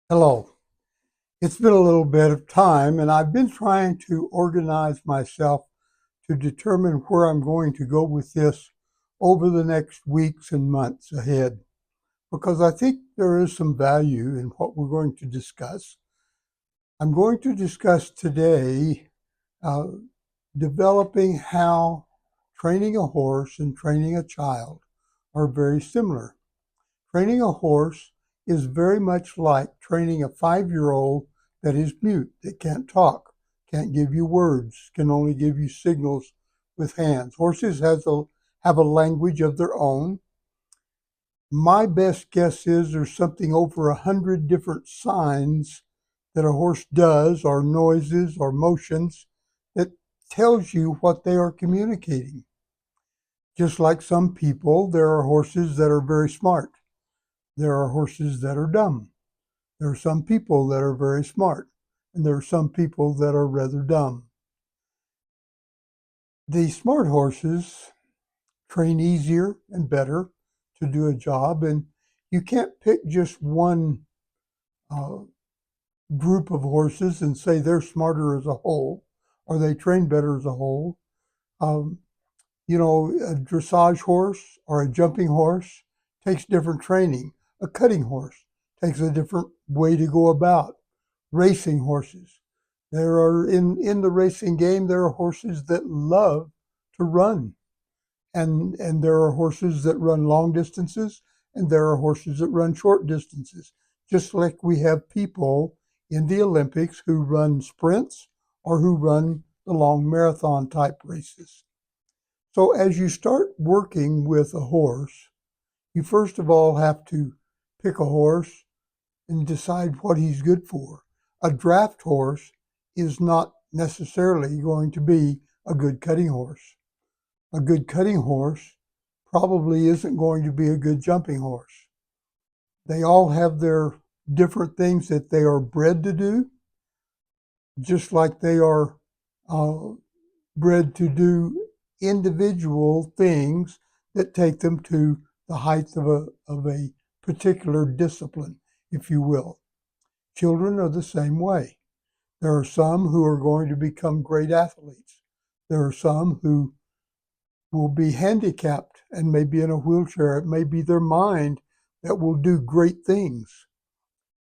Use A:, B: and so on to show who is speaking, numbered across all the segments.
A: Hello. It's been a little bit of time, and I've been trying to organize myself to determine where I'm going to go with this over the next weeks and months ahead, because I think there is some value in what we're going to discuss. I'm going to discuss today uh, developing how training a horse and training a child are very similar. Training a horse is very much like training a 5-year-old that is mute, that can't talk, can't give you words, can only give you signals with hands. Horses have a language of their own. My best guess is there's something over 100 different signs that a horse does, or noises, or motions that tells you what they are communicating. Just like some people, there are horses that are very smart. There are horses that are dumb. There are some people that are very smart, and there are some people that are rather dumb. The smart horses train easier and better to do a job, and you can't pick just one uh, group of horses and say they're smarter as a whole or they train better as a whole. Um, a dressage horse or a jumping horse takes different training. A cutting horse takes a different way to go about. Racing horses. There are in the racing game, there are horses that love to run. And there are horses that run long distances and there are horses that run short distances. Just like we have people in the Olympics who run sprints or who run the long marathon type races. So as you start working with a horse, you first of all have to pick a horse and decide what he's good for. A draft horse is not necessarily going to be a good cutting horse. A good cutting horse probably isn't going to be a good jumping horse. They all have their different things that they are bred to do, just like they are uh, bred to do individual things that take them to the height of a particular discipline, if you will. Children are the same way. There are some who are going to become great athletes. There are some who will be handicapped and may be in a wheelchair. It may be their mind that will do great things.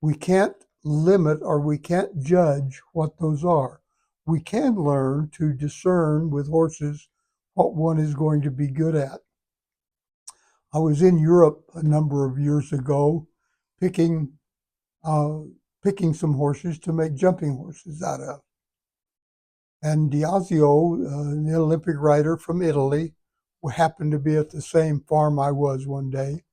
A: We can't limit or we can't judge what those are. We can learn to discern with horses what one is going to be good at. I was in Europe a number of years ago picking uh, picking some horses to make jumping horses out of. And Diazio, an Olympic rider from Italy, happened to be at the same farm I was one day.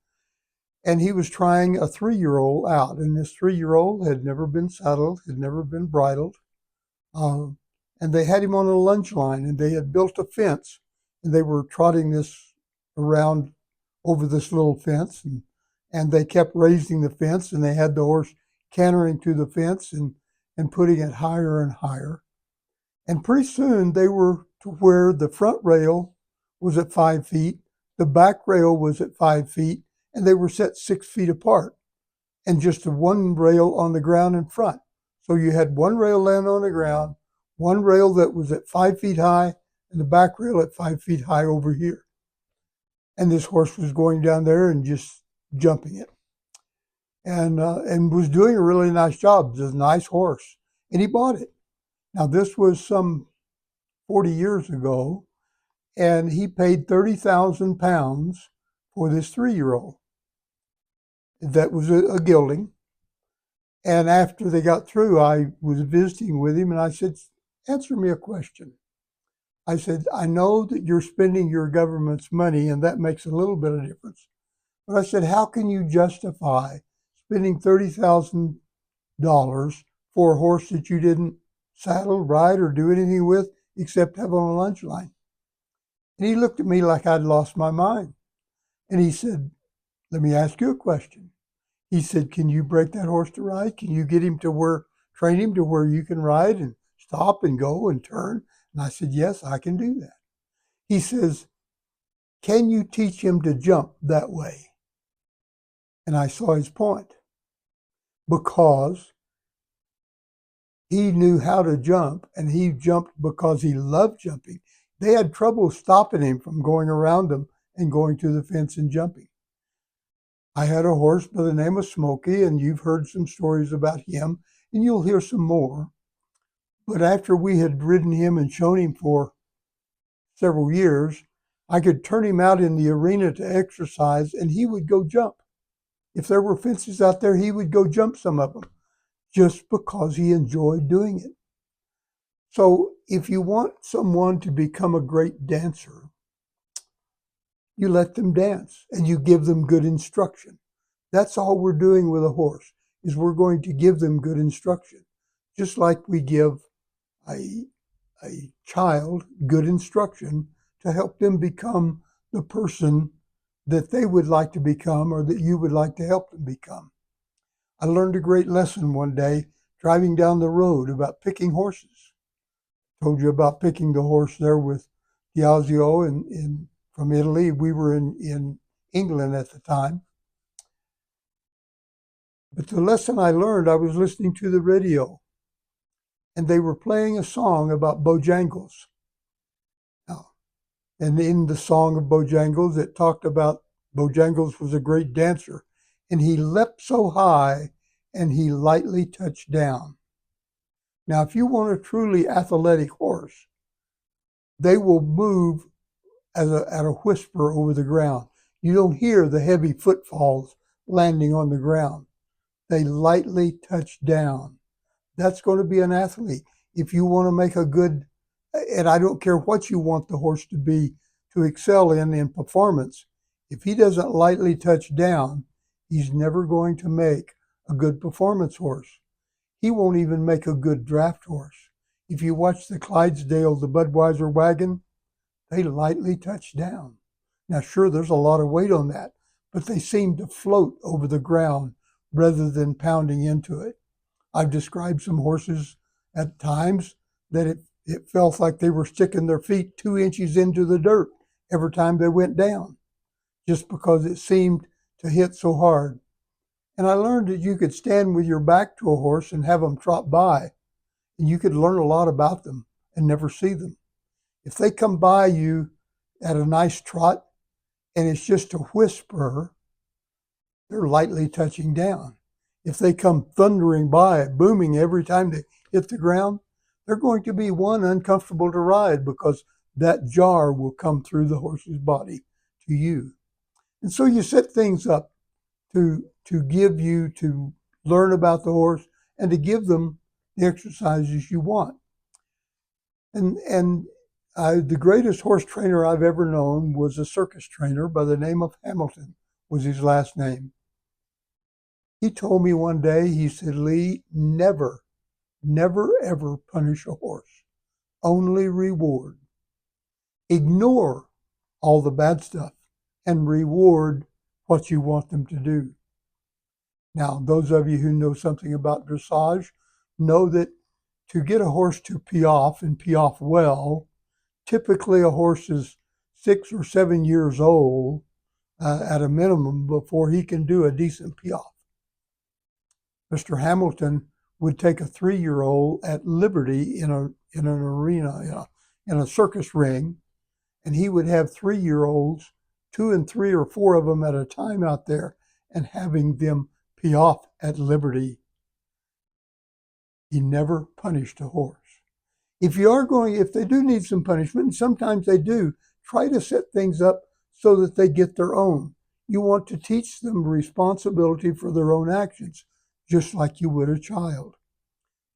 A: And he was trying a 3-year-old out. And this 3-year-old had never been saddled, had never been bridled. Um, and they had him on a lunge line and they had built a fence and they were trotting this around over this little fence. And they kept raising the fence and they had the horse cantering to the fence and putting it higher and higher. And pretty soon they were to where the front rail was at 5 feet, the back rail was at 5 feet, and they were set 6 feet apart, and just one rail on the ground in front. So you had one rail laying on the ground, one rail that was at 5 feet high, and the back rail at 5 feet high over here. And this horse was going down there and just jumping it, and was doing a really nice job. It was a nice horse, and he bought it. Now this was some 40 years ago, and he paid 30,000 pounds for this 3-year-old. That was a gelding. And after they got through, I was visiting with him and I said, answer me a question. I said, I know that you're spending your government's money and that makes a little bit of difference. But I said, how can you justify spending $30,000 for a horse that you didn't saddle, ride, or do anything with except have on a lunch line? And he looked at me like I'd lost my mind. And he said, let me ask you a question. He said, can you break that horse to ride? Can you get him to train him to where you can ride and stop and go and turn? And I said, yes, I can do that. He says, can you teach him to jump that way? And I saw his point. because he knew how to jump, and he jumped because he loved jumping. They had trouble stopping him from going around them and going to the fence and jumping. I had a horse by the name of Smokey, and you've heard some stories about him, and you'll hear some more. But after we had ridden him and shown him for several years, I could turn him out in the arena to exercise, and he would go jump. If there were fences out there, he would go jump some of them just because he enjoyed doing it. So if you want someone to become a great dancer, you let them dance and you give them good instruction. That's all we're doing with a horse, is we're going to give them good instruction, just like we give a child good instruction to help them become the person that they would like to become or that you would like to help them become. I learned a great lesson one day driving down the road about picking horses. Told you about picking the horse there with Diazio from Italy. We were in England at the time. But the lesson I learned, I was listening to the radio, and they were playing a song about Bojangles. And in the song of Bojangles, it talked about Bojangles was a great dancer, and he leapt so high and he lightly touched down. Now, if you want a truly athletic horse, they will move at a whisper over the ground. You don't hear the heavy footfalls landing on the ground. They lightly touch down. That's going to be an athlete. If you want to make a good, and I don't care what you want the horse to be to excel in performance, if he doesn't lightly touch down, he's never going to make a good performance horse. He won't even make a good draft horse. If you watch the Clydesdale, the Budweiser wagon, they lightly touch down. Now, sure, there's a lot of weight on that, but they seem to float over the ground rather than pounding into it. I've described some horses at times that it felt like they were sticking their feet 2 inches into the dirt every time they went down, just because it seemed to hit so hard. And I learned that you could stand with your back to a horse and have them trot by, and you could learn a lot about them and never see them. If they come by you at a nice trot and it's just a whisper, they're lightly touching down. If they come thundering by, booming every time they hit the ground, they're going to be one, uncomfortable to ride because that jar will come through the horse's body to you. And so you set things up to give you to learn about the horse and to give them the exercises you want. And the greatest horse trainer I've ever known was a circus trainer by the name of Hamilton, was his last name. He told me one day, he said, Lee, never, ever punish a horse. Only reward. Ignore all the bad stuff and reward what you want them to do. Now, those of you who know something about dressage know that to get a horse to piaffe and piaffe well, typically a horse is 6 or 7 years old at a minimum before he can do a decent piaffe. Mr. Hamilton would take a 3-year-old at liberty in an arena, in a circus ring, and he would have 3-year-olds, 2 and 3 or 4 of them at a time out there, and having them piaffe at liberty. He never punished a horse. If they do need some punishment, and sometimes they do, try to set things up so that they get their own. You want to teach them responsibility for their own actions, just like you would a child.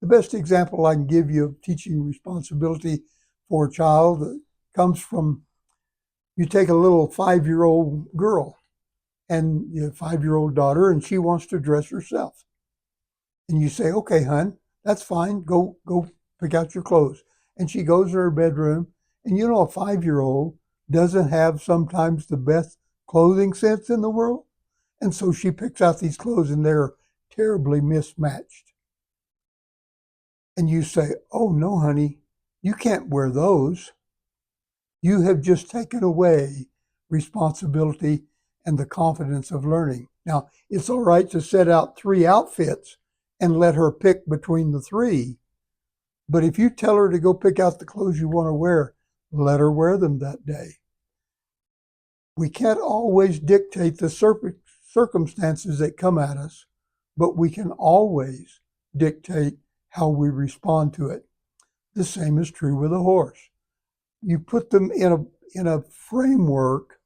A: The best example I can give you of teaching responsibility for a child comes from, you take a little 5-year-old girl and your 5-year-old daughter, and she wants to dress herself. And you say, okay, hon, that's fine. Go pick out your clothes. And she goes in her bedroom, and you know a 5-year-old doesn't have sometimes the best clothing sense in the world. And so she picks out these clothes, and they're terribly mismatched. And you say, oh no, honey, you can't wear those. You have just taken away responsibility and the confidence of learning. Now, it's all right to set out 3 outfits and let her pick between the three. But if you tell her to go pick out the clothes you want to wear, let her wear them that day. We can't always dictate the circumstances that come at us, but we can always dictate how we respond to it. The same is true with a horse. You put them in a framework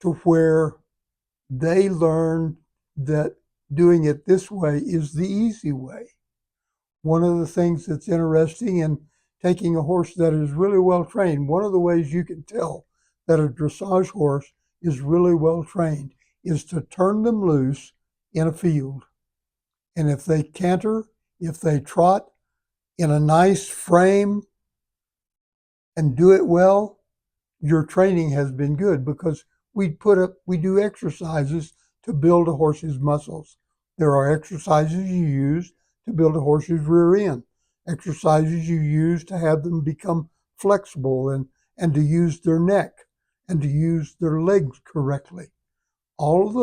A: to where they learn that doing it this way is the easy way. One of the things that's interesting in taking a horse that is really well trained, one of the ways you can tell that a dressage horse is really well trained is to turn them loose in a field. And if they canter, if they trot in a nice frame and do it well, your training has been good, because we do exercises to build a horse's muscles. There are exercises you use to build a horse's rear end, exercises you use to have them become flexible and to use their neck and to use their legs correctly. All of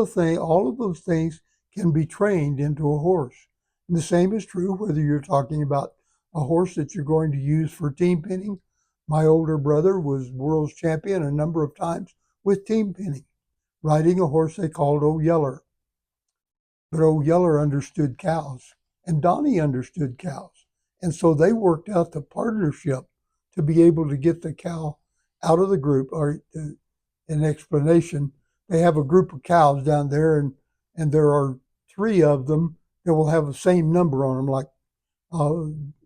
A: those things can be trained into a horse. And the same is true whether you're talking about a horse that you're going to use for team pinning. My older brother was world's champion a number of times with team pinning, riding a horse they called Old Yeller. But Old Yeller understood cows, and Donnie understood cows. And so they worked out the partnership to be able to get the cow out of the group. Or an explanation, they have a group of cows down there, and there are 3 of them that will have the same number on them. Like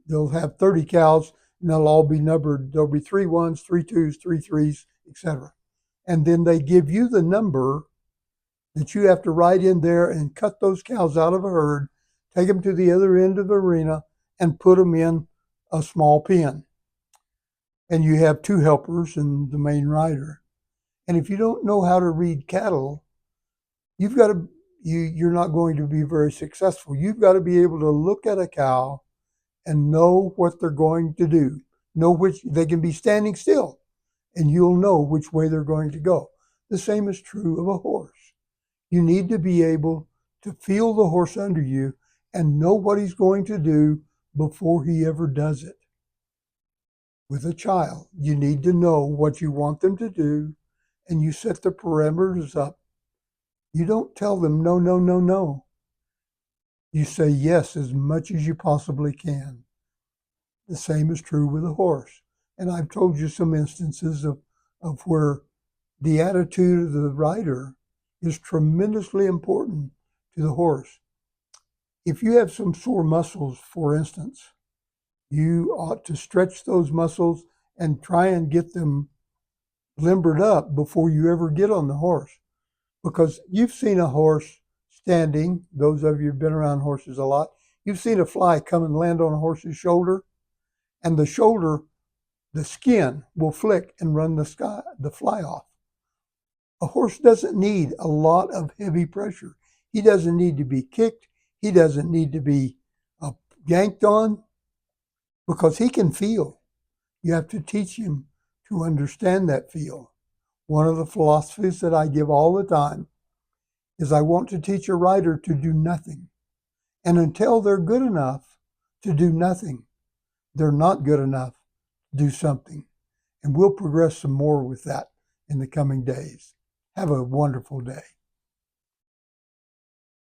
A: they'll have 30 cows, and they'll all be numbered. There'll be 3 1s, 3 2s, 3 3s, etc. And then they give you the number that you have to ride in there and cut those cows out of a herd, take them to the other end of the arena, and put them in a small pen. And you have 2 helpers and the main rider. And if you don't know how to read cattle, you're not going to be very successful. You've got to be able to look at a cow and know what they're going to do. Know which they can be standing still, and you'll know which way they're going to go. The same is true of a horse. You need to be able to feel the horse under you and know what he's going to do before he ever does it. With a child, you need to know what you want them to do, and you set the parameters up. You don't tell them no, no, no, no. You say yes as much as you possibly can. The same is true with a horse. And I've told you some instances of where the attitude of the rider is tremendously important to the horse. If you have some sore muscles, for instance, you ought to stretch those muscles and try and get them limbered up before you ever get on the horse. Because you've seen a horse standing, those of you who've been around horses a lot, you've seen a fly come and land on a horse's shoulder, and the skin will flick and run the fly off. A horse doesn't need a lot of heavy pressure. He doesn't need to be kicked. He doesn't need to be yanked on, because he can feel. You have to teach him to understand that feel. One of the philosophies that I give all the time is I want to teach a rider to do nothing. And until they're good enough to do nothing, they're not good enough to do something. And we'll progress some more with that in the coming days. Have a wonderful day.